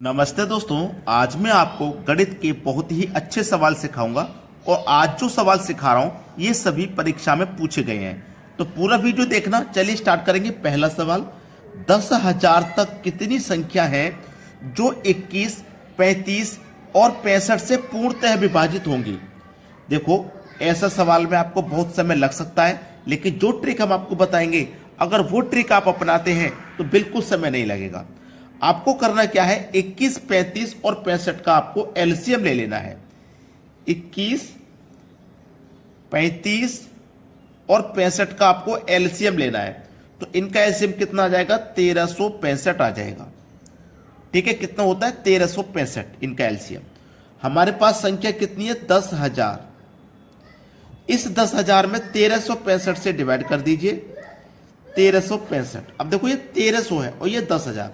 नमस्ते दोस्तों। आज मैं आपको गणित के बहुत ही अच्छे सवाल सिखाऊंगा और आज जो सवाल सिखा रहा हूं ये सभी परीक्षा में पूछे गए हैं, तो पूरा वीडियो देखना। चलिए स्टार्ट करेंगे। पहला सवाल, 10,000 तक कितनी संख्या है जो 21, 35 और 65 से पूर्णतः विभाजित होंगी। देखो, ऐसा सवाल में आपको बहुत समय लग सकता है, लेकिन जो ट्रिक हम आपको बताएंगे अगर वो ट्रिक आप अपनाते हैं तो बिल्कुल समय नहीं लगेगा। आपको करना क्या है, 21, 35 और 65 का आपको एलसीएम ले लेना है। 21, 35 और 65 का आपको एलसीएम लेना है, तो इनका एलसीएम कितना आ जाएगा, 1365 आ जाएगा। ठीक है, कितना होता है, 1365 इनका एलसीएम। हमारे पास संख्या कितनी है, 10,000। इस 10,000 में 1365 से डिवाइड कर दीजिए, 1365। अब देखो, ये 1300 है और ये 10,000।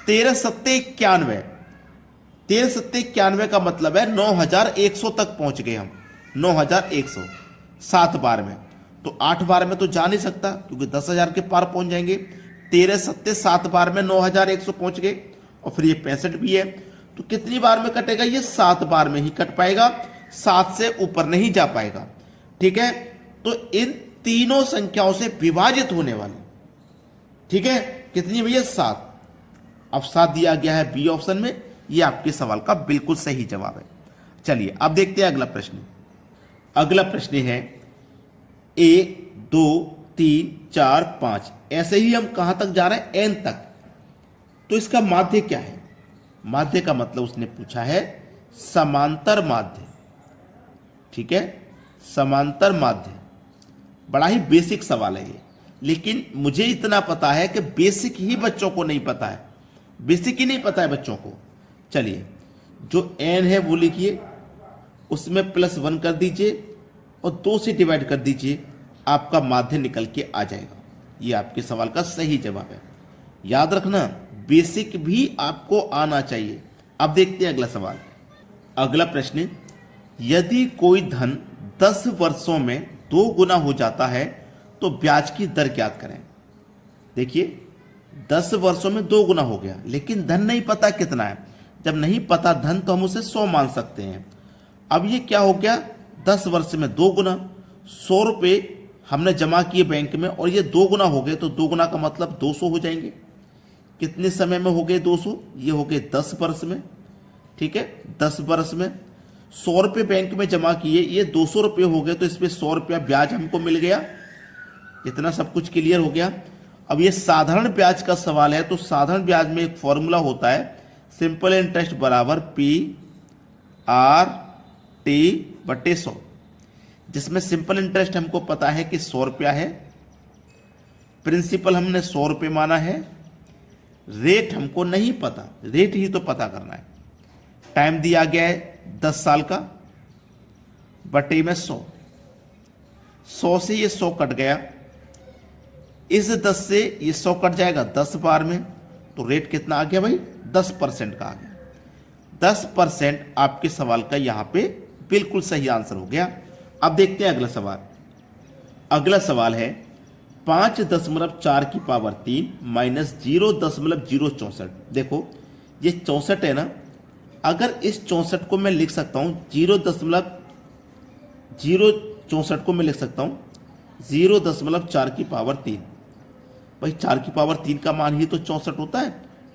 13 सत्ते 91, 13 सत्ते 91 का मतलब है 9,100 तक पहुंच गए हम। 9,100 7 बार में, तो 8 बार में तो जा नहीं सकता क्योंकि 10,000 के पार पहुंच जाएंगे। 13 सत्ते 7 बार में 9,100 पहुंच गए, और फिर ये 65 भी है, तो कितनी बार में कटेगा, ये 7 बार में ही कट पाएगा, 7 से ऊपर नहीं जा पाएगा। ठीक है, तो इन तीनों संख्याओं से विभाजित होने वाली, ठीक है, कितनी भैया, 7। अब 7 दिया गया है बी ऑप्शन में, ये आपके सवाल का बिल्कुल सही जवाब है। चलिए अब देखते हैं अगला प्रश्न। अगला प्रश्न है 1, 2, 3, 4, 5, ऐसे ही हम कहां तक जा रहे हैं, एन तक। तो इसका माध्य क्या है, माध्य का मतलब उसने पूछा है समांतर माध्य। ठीक है, समांतर माध्य बड़ा ही बेसिक सवाल है ये, लेकिन मुझे इतना पता है कि बेसिक ही बच्चों को नहीं पता है, बेसिक ही नहीं पता है बच्चों को। चलिए, जो n है वो लिखिए, उसमें +1 कर दीजिए और 2 से डिवाइड कर दीजिए, आपका माध्य निकल के आ जाएगा। ये आपके सवाल का सही जवाब है। याद रखना, बेसिक भी आपको आना चाहिए। अब देखते हैं अगला सवाल। अगला प्रश्न, यदि कोई धन 10 वर्षों में 2 गुना हो जाता है तो ब्याज की दर ज्ञात करें। देखिए, 10 वर्षों में 2 गुना हो गया, लेकिन धन नहीं पता कितना है। जब नहीं पता धन तो हम उसे 100 मान सकते हैं। अब ये क्या हो गया, 10 वर्ष में 2 गुना, 100 रुपये हमने जमा किए बैंक में और ये 2 गुना हो गए, तो 2 गुना का मतलब 200 हो जाएंगे। कितने समय में हो गए 200, ये हो गए 10 वर्ष में। ठीक है, 10 वर्ष में 100 रुपये बैंक में जमा किए, ये 200 रुपये हो गए, तो इसमें 100 रुपया ब्याज हमको मिल गया। इतना सब कुछ क्लियर हो गया। अब ये साधारण ब्याज का सवाल है, तो साधारण ब्याज में एक फॉर्मूला होता है, सिंपल इंटरेस्ट बराबर P/T/100, जिसमें सिंपल इंटरेस्ट हमको पता है कि 100 रुपया है, प्रिंसिपल हमने 100 रुपये माना है, रेट हमको नहीं पता, रेट ही तो पता करना है। टाइम दिया गया है 10 साल का, बटे में 100, 100 से ये 100 कट गया, इस 10 से ये 100 कट जाएगा 10 बार में, तो रेट कितना आ गया भाई, 10% का आ गया। 10% आपके सवाल का यहां पे बिल्कुल सही आंसर हो गया। अब देखते हैं अगला सवाल। अगला सवाल है 5.4³ माइनस 0.064। देखो, ये 64 है ना, अगर इस 64 को मैं लिख सकता हूं 0.064 को मैं लिख सकता हूं 0.4³ भाई 4³ का मान ही तो 64 होता है।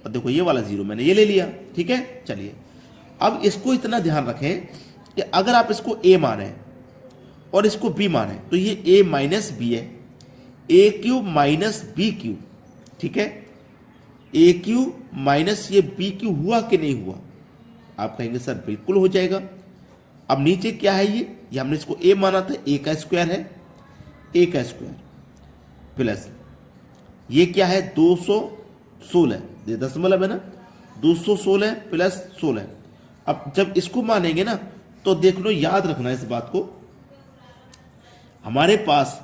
और देखो, ये वाला 0 मैंने ये ले लिया। ठीक है, चलिए अब इसको इतना ध्यान रखें कि अगर आप इसको a माने और इसको b माने, तो ये a माइनस b है, a³ माइनस b³। ठीक है, a³ माइनस ये b³ हुआ कि नहीं हुआ, आप कहेंगे सर बिल्कुल हो जाएगा। अब नीचे क्या है, ये हमने इसको a माना था, a का स्क्वायर है, a का स्क्वायर प्लस ये क्या है 216, ये दशमलव है ना, 216 प्लस 16। अब जब इसको मानेंगे ना, तो देख लो, याद रखना इस बात को, हमारे पास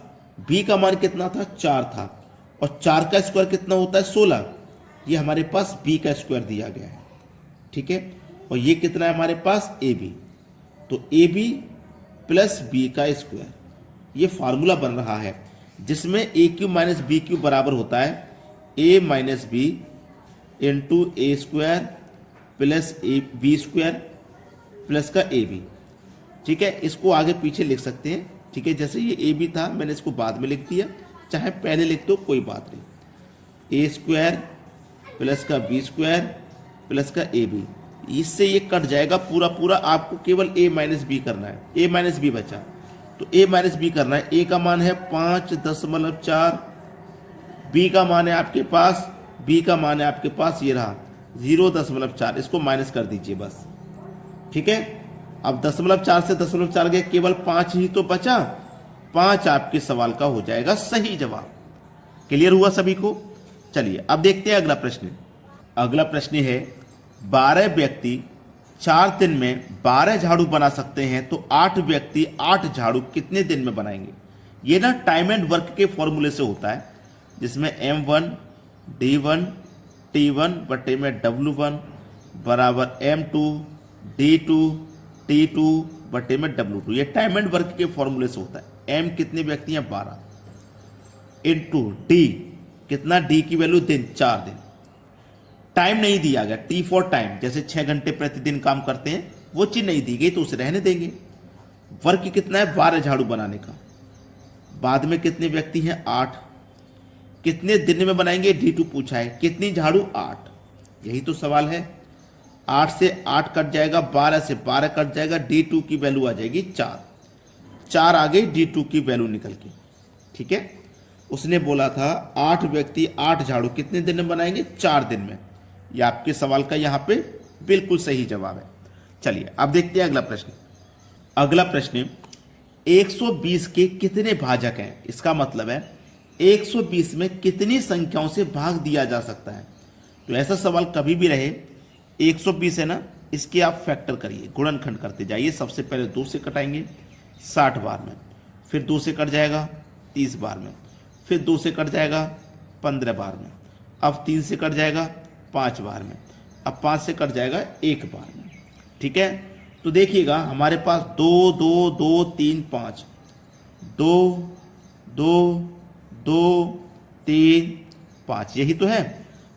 b का मान कितना था, 4 था, और 4 का स्क्वायर कितना होता है, 16। ये हमारे पास b का स्क्वायर दिया गया है। ठीक है, और ये कितना है हमारे पास, ab, तो ab प्लस b का स्क्वायर, ये फार्मूला बन रहा है जिसमें a³ माइनस b³ बराबर होता है a minus b into a² plus A B square plus का ए बी। ठीक है, इसको आगे पीछे लिख सकते हैं। ठीक है, जैसे ये ए बी था मैंने इसको बाद में लिख दिया, चाहे पहले लिख दो कोई बात नहीं। ए स्क्वायर प्लस का बी स्क्वायर प्लस का ए बी, इससे ये कट जाएगा पूरा पूरा। आपको केवल ए माइनस बी करना है, ए माइनस बी बचा तो ए माइनस बी करना है। ए का मान है 5.4, बी का मान है आपके पास, बी का मान है आपके पास ये रहा 0.4, इसको माइनस कर दीजिए बस। ठीक है, अब 0.4 से 0.4 गए, केवल 5 ही तो बचा, 5 आपके सवाल का हो जाएगा सही जवाब। क्लियर हुआ सभी को? चलिए अब देखते हैं अगला प्रश्न। अगला प्रश्न है 12 व्यक्ति 4 दिन में 12 झाड़ू बना सकते हैं तो 8 व्यक्ति 8 झाड़ू कितने दिन में बनाएंगे? ये ना टाइम एंड वर्क के फॉर्मूले से होता है, जिसमें M1 D1 T1 बटे में W1 बराबर M2 D2 T2 बटे में W2। ये टाइम एंड वर्क के फॉर्मूले से होता है। M कितने व्यक्ति हैं? 12 इंटू D कितना, D की वैल्यू दिन, 4 दिन। टाइम नहीं दिया गया, T फॉर टाइम, जैसे 6 घंटे प्रतिदिन काम करते हैं वो चीज नहीं दी गई तो उसे रहने देंगे। वर्क कितना है? 12 झाड़ू बनाने का। बाद में कितने व्यक्ति हैं? 8। कितने दिन में बनाएंगे? D2 पूछा है। कितनी झाड़ू? 8। यही तो सवाल है। 8 से 8 कट जाएगा, 12 से 12 कट जाएगा, D2 की वैल्यू आ जाएगी 4। 4 आ गई D2 की वैल्यू निकल के। ठीक है, उसने बोला था 8 व्यक्ति 8 झाड़ू कितने दिन में बनाएंगे? 4 दिन में। यह आपके सवाल का यहां पे बिल्कुल सही जवाब है। चलिए अब देखते हैं अगला प्रश्न। अगला प्रश्न 120 के कितने भाजक हैं? इसका मतलब है 120 में कितनी संख्याओं से भाग दिया जा सकता है। तो ऐसा सवाल कभी भी रहे, 120 है ना, इसके आप फैक्टर करिए, गुणनखंड करते जाइए। सबसे पहले 2 से कटाएंगे 60 बार में, फिर 2 से कट जाएगा 30 बार में, फिर 2 से कट जाएगा 15 बार में, अब 3 से कट जाएगा 5 बार में, अब 5 से कट जाएगा 1 बार में। ठीक है, तो देखिएगा हमारे पास 2 2 2 3 5, 2 2 2 3 5, यही तो है।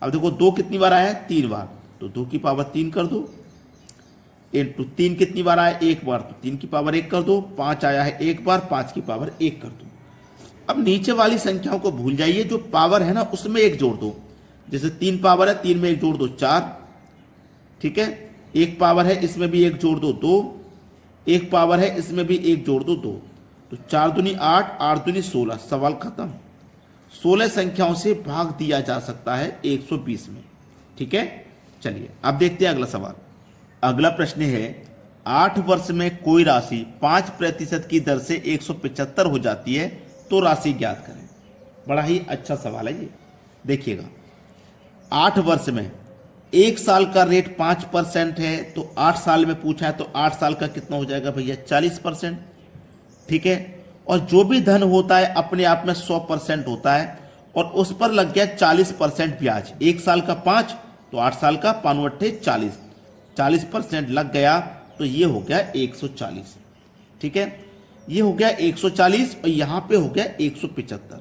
अब देखो 2 कितनी बार आया है? 3 बार, तो 2 की पावर 3 कर दो। इंटू 3 कितनी बार आया? 1 बार, तो 3 की पावर 1 कर दो। 5 आया है 1 बार, 5 की पावर 1 कर दो। अब नीचे वाली संख्याओं को भूल जाइए, जो पावर है ना उसमें 1 जोड़ दो। जैसे 3 पावर है, 3 में 1 जोड़ दो 4। ठीक है, 1 पावर है इसमें भी 1 जोड़ दो 2, 1 पावर है इसमें भी 1 जोड़ दो 2, तो 4 दूनी 8, 8 दूनी 16, सवाल खत्म। 16 संख्याओं से भाग दिया जा सकता है 120 में। ठीक है, चलिए अब देखते हैं अगला सवाल। अगला प्रश्न है 8 वर्ष में कोई राशि 5% की दर से 175 हो जाती है तो राशि ज्ञात करें। बड़ा ही अच्छा सवाल है ये। देखिएगा 8 वर्ष में 1 साल का रेट 5% है, तो 8 साल में पूछा है तो 8 साल का कितना हो जाएगा भैया? 40%। ठीक है, और जो भी धन होता है अपने आप में 100% होता है, और उस पर लग गया 40% ब्याज। 1 साल का 5 तो 8 साल का 5 40, 40% लग गया तो ये हो गया 140। ठीक है, ये हो गया 140 और यहां पे हो गया 175।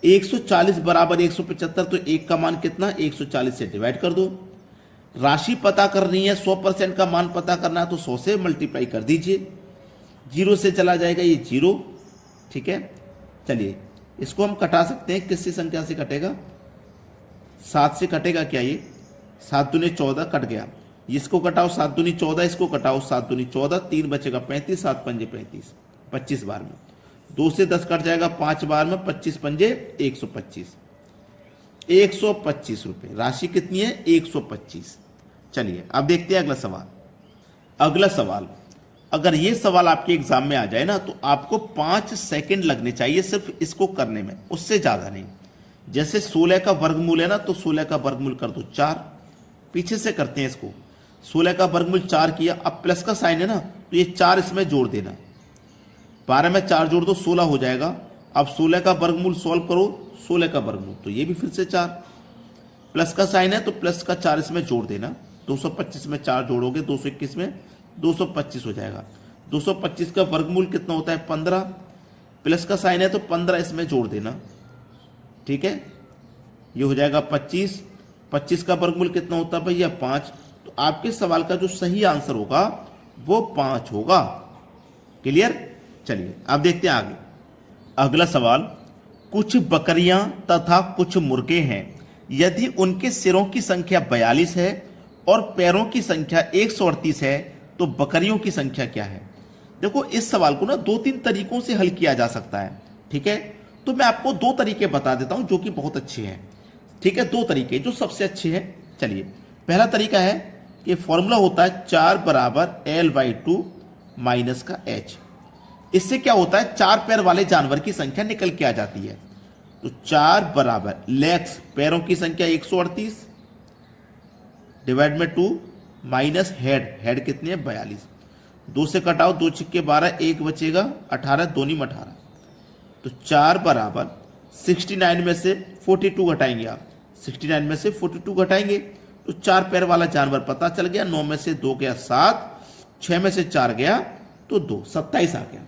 140 बराबर 175, तो 1 का मान कितना? 140 से डिवाइड कर दो। राशि पता करनी है, 100% का मान पता करना है तो 100 से मल्टीप्लाई कर दीजिए। 0 से चला जाएगा ये 0। ठीक है, चलिए इसको हम कटा सकते हैं। किससे संख्या से कटेगा? 7 से कटेगा क्या? ये 7 दूनी 14 कट गया। इसको कटाओ 7 दूनी 14, इसको कटाओ 7 दूनी 14, 3 बचेगा 35, 7 पंजे 35, 25 बार में। 2 से 10 कट जाएगा 5 बार में, 25 पंजे 125, 125 रुपए। राशि कितनी है? 125। चलिए अब देखते हैं अगला सवाल। अगला सवाल, अगर ये सवाल आपके एग्जाम में आ जाए ना तो आपको 5 सेकंड लगने चाहिए सिर्फ इसको करने में, उससे ज्यादा नहीं। जैसे 16 का वर्गमूल है ना, तो 16 का वर्गमूल कर दो 4। पीछे से करते हैं इसको। 16 का वर्गमूल 4 किया, अब प्लस का साइन है ना तो ये 4 इसमें जोड़ देना। 12 में 4 जोड़ दो 16 हो जाएगा। अब 16 का वर्गमूल सॉल्व करो, 16 का वर्गमूल, तो ये भी फिर से 4। प्लस का साइन है तो प्लस का 4 इसमें जोड़ देना। 225 में 4 जोड़ोगे 221 में 225 हो जाएगा। 225 का वर्गमूल कितना होता है? 15। प्लस का साइन है तो 15 इसमें जोड़ देना। ठीक है, ये हो जाएगा 25। 25 का वर्गमूल कितना होता है भैया? 5। तो तो आपके सवाल का जो सही आंसर होगा वो 5 होगा। क्लियर? चलिए अब देखते हैं आगे। अगला सवाल, कुछ बकरियां तथा कुछ मुर्गे हैं, यदि उनके सिरों की संख्या 42 है और पैरों की संख्या 138 है तो बकरियों की संख्या क्या है? देखो इस सवाल को ना 2-3 तरीकों से हल किया जा सकता है। ठीक है, तो मैं आपको 2 तरीके बता देता हूं जो कि बहुत अच्छे हैं। ठीक है, 2 तरीके जो सबसे अच्छे हैं। चलिए, पहला तरीका है कि फॉर्मूला होता है 4 बराबर L/2 माइनस का H। इससे क्या होता है, 4 पैर वाले जानवर की संख्या निकल के आ जाती है। तो 4 बराबर लेग्स, पैरों की संख्या 138 डिवाइड में 2 माइनस हेड, हेड कितनी है 42। 2 से कटाओ, 2 छिक्के 12, 1 बचेगा 18, 2 नीम 18। तो 4 बराबर 69 में से 42 घटाएंगे आप, 69 में से 42 घटाएंगे तो 4 पैर वाला जानवर पता चल गया। 9 में से 2 गया 7, 6 में से 4 गया तो 2, 27 आ गया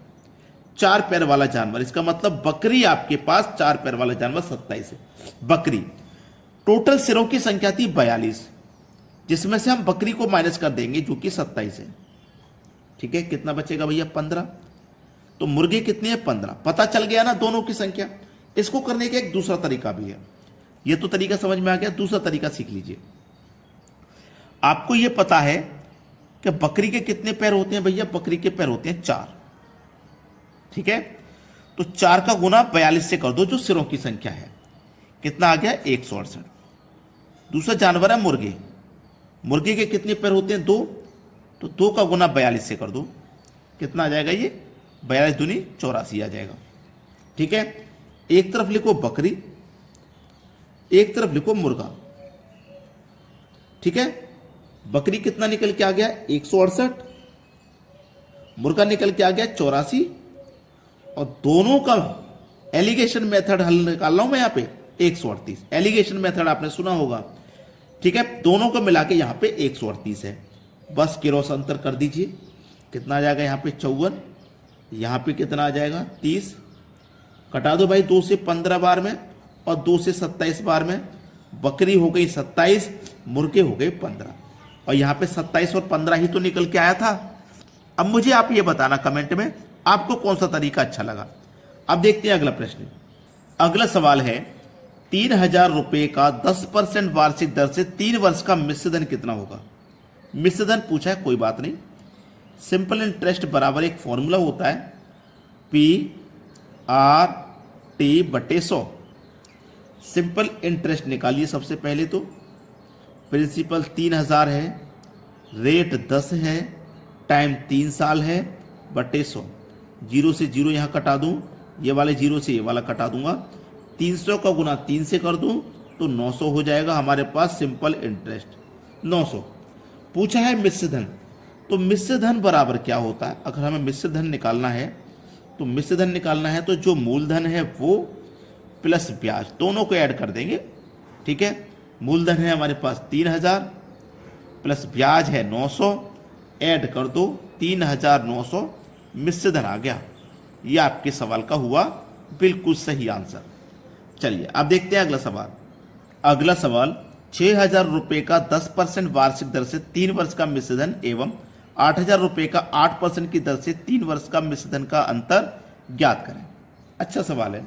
4 पैर वाला जानवर। इसका मतलब बकरी आपके पास 4 पैर वाला जानवर 27 है बकरी। टोटल सिरों की संख्या थी 42, जिसमें से हम बकरी को माइनस कर देंगे जो कि 27 है। ठीक है, कितना बचेगा भैया 15। तो मुर्गे कितने हैं 15, पता चल गया ना दोनों की संख्या। इसको करने का एक दूसरा तरीका भी है। ये तो तरीका समझ में आ गया, दूसरा तरीका सीख लीजिए। आपको यह पता है कि बकरी के कितने पैर होते हैं भैया? बकरी के पैर होते हैं 4। ठीक है, तो 4 का गुना 42 से कर दो जो सिरों की संख्या है। कितना आ गया 168। दूसरा जानवर है मुर्गे, मुर्गे के कितने पैर होते हैं 2, तो 2 का गुना 42 से कर दो। कितना आ जाएगा ये 42 दूनी 84 आ जाएगा। ठीक है, एक तरफ लिखो बकरी, एक तरफ लिखो मुर्गा। ठीक है, बकरी कितना निकल के आ गया 168, मुर्गा निकल के आ गया 84, और दोनों का एलिगेशन मेथड हल निकाल रहा हूं मैं यहां पे 138। एलिगेशन मेथड आपने सुना होगा। ठीक है, दोनों को मिला के यहां पे 138 है। बस क्रॉस अंतर कर दीजिए, कितना आ जाएगा यहाँ पे 54, यहाँ पे कितना आ जाएगा 30। कटा दो भाई 2 से 15 बार में और 2 से 27 बार में। बकरी हो गई 27, मुर्गे हो गए 15, और यहाँ पे 27 और 15 ही तो निकल के आया था। अब मुझे आप ये बताना कमेंट में आपको कौन सा तरीका अच्छा लगा। अब देखते हैं अगला प्रश्न। अगला सवाल है, 3000 रुपए का 10% वार्षिक दर से 3 वर्ष का मिश्रधन कितना होगा? मिश्रधन पूछा है, कोई बात नहीं। सिंपल इंटरेस्ट बराबर एक फॉर्मूला होता है PRT/100। सिंपल इंटरेस्ट निकालिए सबसे पहले। तो प्रिंसिपल 3000 है, रेट 10 है, टाइम 3 साल है, बटे 100। 0 से 0 यहाँ कटा दूं, ये वाले 0 से ये वाला कटा दूंगा। 300 का गुना 3 से कर दूं तो 900 हो जाएगा हमारे पास सिंपल इंटरेस्ट 900। पूछा है मिश्रधन, तो मिश्रधन बराबर क्या होता है? अगर हमें मिश्रधन निकालना है तो मिश्रधन निकालना है तो जो मूलधन है वो प्लस ब्याज दोनों को ऐड कर देंगे। ठीक है, मूलधन है हमारे पास 3000 प्लस ब्याज है 900, ऐड कर दो 3900, मिश्रधन आ गया। ये आपके सवाल का हुआ बिल्कुल सही आंसर। चलिए अब देखते हैं अगला सवाल। अगला सवाल, 6000 रुपए का 10% वार्षिक दर से 3 वर्ष का मिश्रधन एवं 8000 रुपए का 8% की दर से 3 वर्ष का मिश्रधन का अंतर ज्ञात करें। अच्छा सवाल है।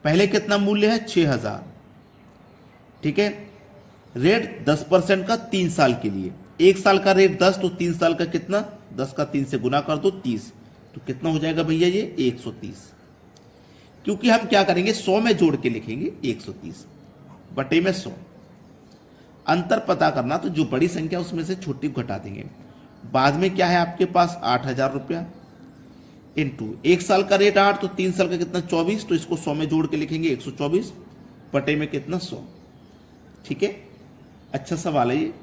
पहले कितना मूल्य है 6000। ठीक है, रेट 10% का 3 साल के लिए। 1 साल का रेट 10 तो 3 साल का कितना 10 का 3 से गुना कर दो 30, तो कितना हो जाएगा भैया ये 130। क्योंकि हम क्या करेंगे 100 में जोड़ के लिखेंगे 130 बटे में 100। अंतर पता करना तो जो बड़ी संख्या उसमें से छोटी घटा देंगे। बाद में क्या है आपके पास 8000 रुपया इंटू 1 साल का रेट 8 तो 3 साल का कितना 24, तो इसको 100 में जोड़ के लिखेंगे 124 बटे में कितना 100। ठीक है, अच्छा सवाल है ये।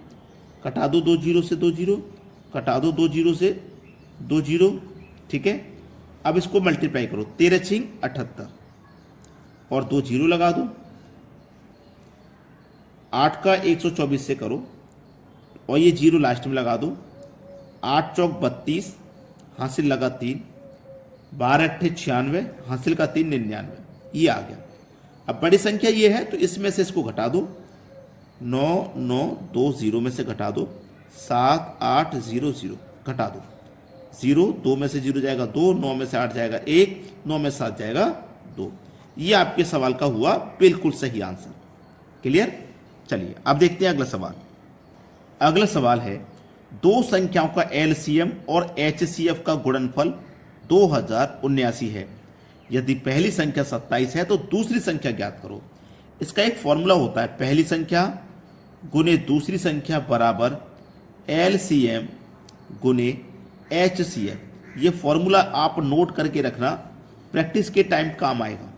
कटा दो 2 जीरो से 2 जीरो, कटा दो 2 जीरो से 2 जीरो। ठीक है, अब इसको मल्टीप्लाई करो 13 छिंग 78 और 2 जीरो लगा दो। 8 का 124 से करो और ये जीरो लास्ट में लगा दो। 8 चौक 32, हासिल लगा 3, 12 अट्ठे 96, हासिल का 3 99, ये आ गया। अब बड़ी संख्या ये है तो इसमें से इसको घटा दो। 9 9 2 0 में से घटा दो 7800 घटा दो, 0 2 में से 0 जाएगा 2, 9 में से 8 जाएगा 1, 9 में से 7 जाएगा 2। ये आपके सवाल का हुआ बिल्कुल सही आंसर। क्लियर? चलिए अब देखते हैं अगला सवाल। अगला सवाल है, दो संख्याओं का एलसीएम और एचसीएफ का गुणनफल 2079 है। यदि पहली संख्या 27 है तो दूसरी संख्या ज्ञात करो। इसका एक फॉर्मूला होता है, पहली संख्या गुने दूसरी संख्या बराबर एलसीएम गुने एचसीएफ। ये फॉर्मूला आप नोट करके रखना, प्रैक्टिस के टाइम काम आएगा।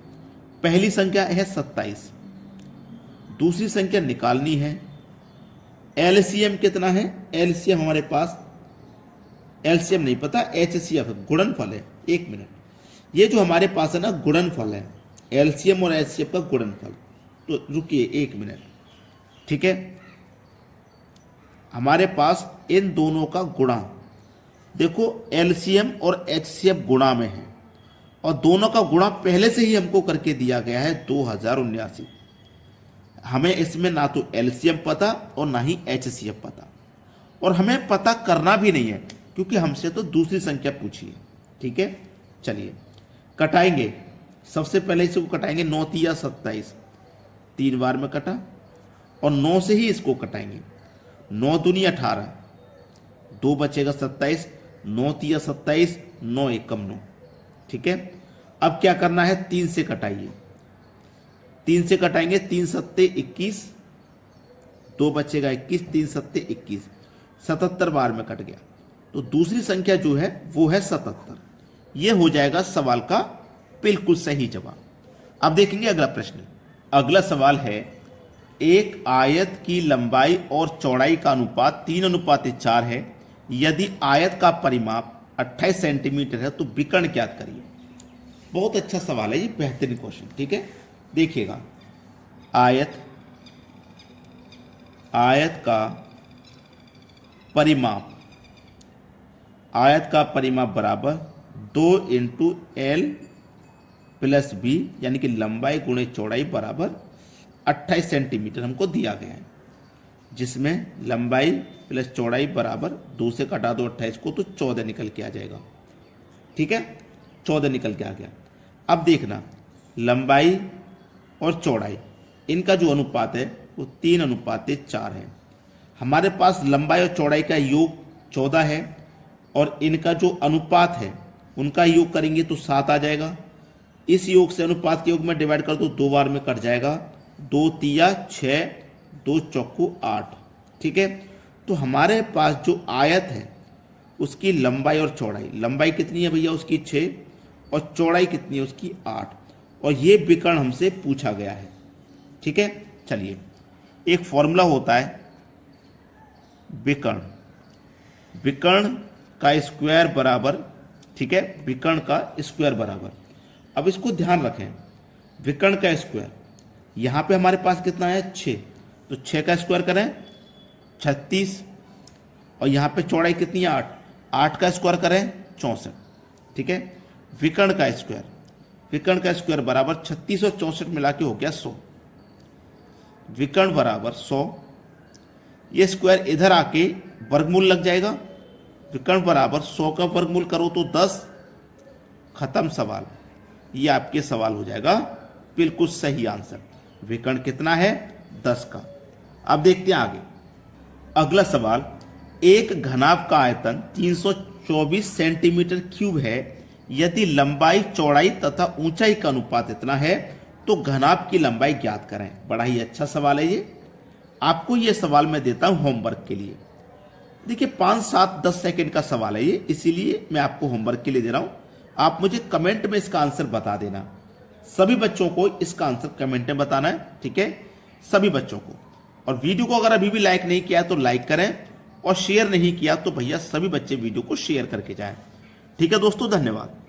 पहली संख्या है 27, दूसरी संख्या निकालनी है। एलसीएम कितना है? एलसीएम हमारे पास, एलसीएम नहीं पता, एचसीएफ गुणनफल है। एक मिनट, ये जो हमारे पास है ना गुणनफल है, एलसीएम और एचसीएफ का गुणनफल। तो रुकिए एक मिनट, ठीक है। हमारे पास इन दोनों का गुणा, देखो एलसीएम और एचसीएफ गुणा में है और दोनों का गुणा पहले से ही हमको करके दिया गया है 2079। हमें इसमें ना तो एलसीएम पता और ना ही एचसीएफ पता, और हमें पता करना भी नहीं है क्योंकि हमसे तो दूसरी संख्या पूछी है। ठीक है, चलिए कटाएंगे। सबसे पहले इसको कटाएंगे, 9 तिया 27, 3 बार में कटा और 9 से ही इसको कटाएंगे। 9 दूनी 18, 2 बचेगा 27, 9 तिया 27, 9 एकम 9। ठीक है, अब क्या करना है, 3 से कटाइए। 3 से कटाएंगे, 3 सत्ते 21, 2 बचेगा 21, 3 सत्ते 21, 77 बार में कट गया। तो दूसरी संख्या जो है वो है 77। ये हो जाएगा सवाल का बिल्कुल सही जवाब। अब देखेंगे अगला प्रश्न। अगला सवाल है, एक आयत की लंबाई और चौड़ाई का अनुपात 3:4 है। यदि आयत का परिमाप 28 सेंटीमीटर है तो विकर्ण ज्ञात करिए। बहुत अच्छा सवाल है ये, बेहतरीन क्वेश्चन। ठीक है, देखिएगा, आयत का परिमाप बराबर 2 × L + B, यानी कि लंबाई गुणे चौड़ाई बराबर 28 सेंटीमीटर हमको दिया गया है, जिसमें लंबाई प्लस चौड़ाई बराबर 2 से कटा दो 28 को तो 14 निकल के आ जाएगा। ठीक है, 14 निकल के आ गया। अब देखना, लंबाई और चौड़ाई इनका जो अनुपात है वो 3:4 है। हमारे पास लंबाई और चौड़ाई का योग 14 है और इनका जो अनुपात है उनका योग करेंगे तो 7 आ जाएगा। इस योग से अनुपात के योग में डिवाइड कर दो, 2 बार में कट जाएगा। 2 तिया 6, 2 चौको 8। ठीक है, तो हमारे पास जो आयत है उसकी लंबाई और चौड़ाई, लंबाई कितनी है भैया उसकी 6 और चौड़ाई कितनी है उसकी 8, और ये विकर्ण हमसे पूछा गया है। ठीक है, चलिए एक फॉर्मूला होता है विकर्ण का स्क्वायर बराबर, ठीक है, विकर्ण का स्क्वायर बराबर। अब इसको ध्यान रखें, विकर्ण का स्क्वायर यहां पे हमारे पास कितना है 6, तो 6 का स्क्वायर करें 36, और यहां पे चौड़ाई कितनी है 8, 8 का स्क्वायर करें 64। ठीक है, विकर्ण का स्क्वायर बराबर 36 और 64 मिला के हो गया 100। विकर्ण बराबर 100, ये स्क्वायर इधर आके वर्गमूल लग जाएगा। विकर्ण बराबर 100 का वर्गमूल करो तो 10, खत्म सवाल। ये आपके सवाल हो जाएगा बिल्कुल सही आंसर। विकर्ण कितना है 10 का। अब देखते हैं आगे अगला सवाल। एक घनाभ का आयतन 324 सेंटीमीटर क्यूब है। यदि लंबाई चौड़ाई तथा ऊंचाई का अनुपात इतना है तो घनाभ की लंबाई ज्ञात करें। बड़ा ही अच्छा सवाल है ये, आपको ये सवाल मैं देता हूं होमवर्क के लिए। देखिए 5, 7, 10 सेकंड का सवाल है ये, इसीलिए मैं आपको होमवर्क के लिए दे रहा हूं। आप मुझे कमेंट में इसका आंसर बता देना। सभी बच्चों को इसका आंसर कमेंट में बताना है, ठीक है, सभी बच्चों को। और वीडियो को अगर अभी भी लाइक नहीं किया तो लाइक करें, और शेयर नहीं किया तो भैया सभी बच्चे वीडियो को शेयर करके जाएं। ठीक है दोस्तों, धन्यवाद।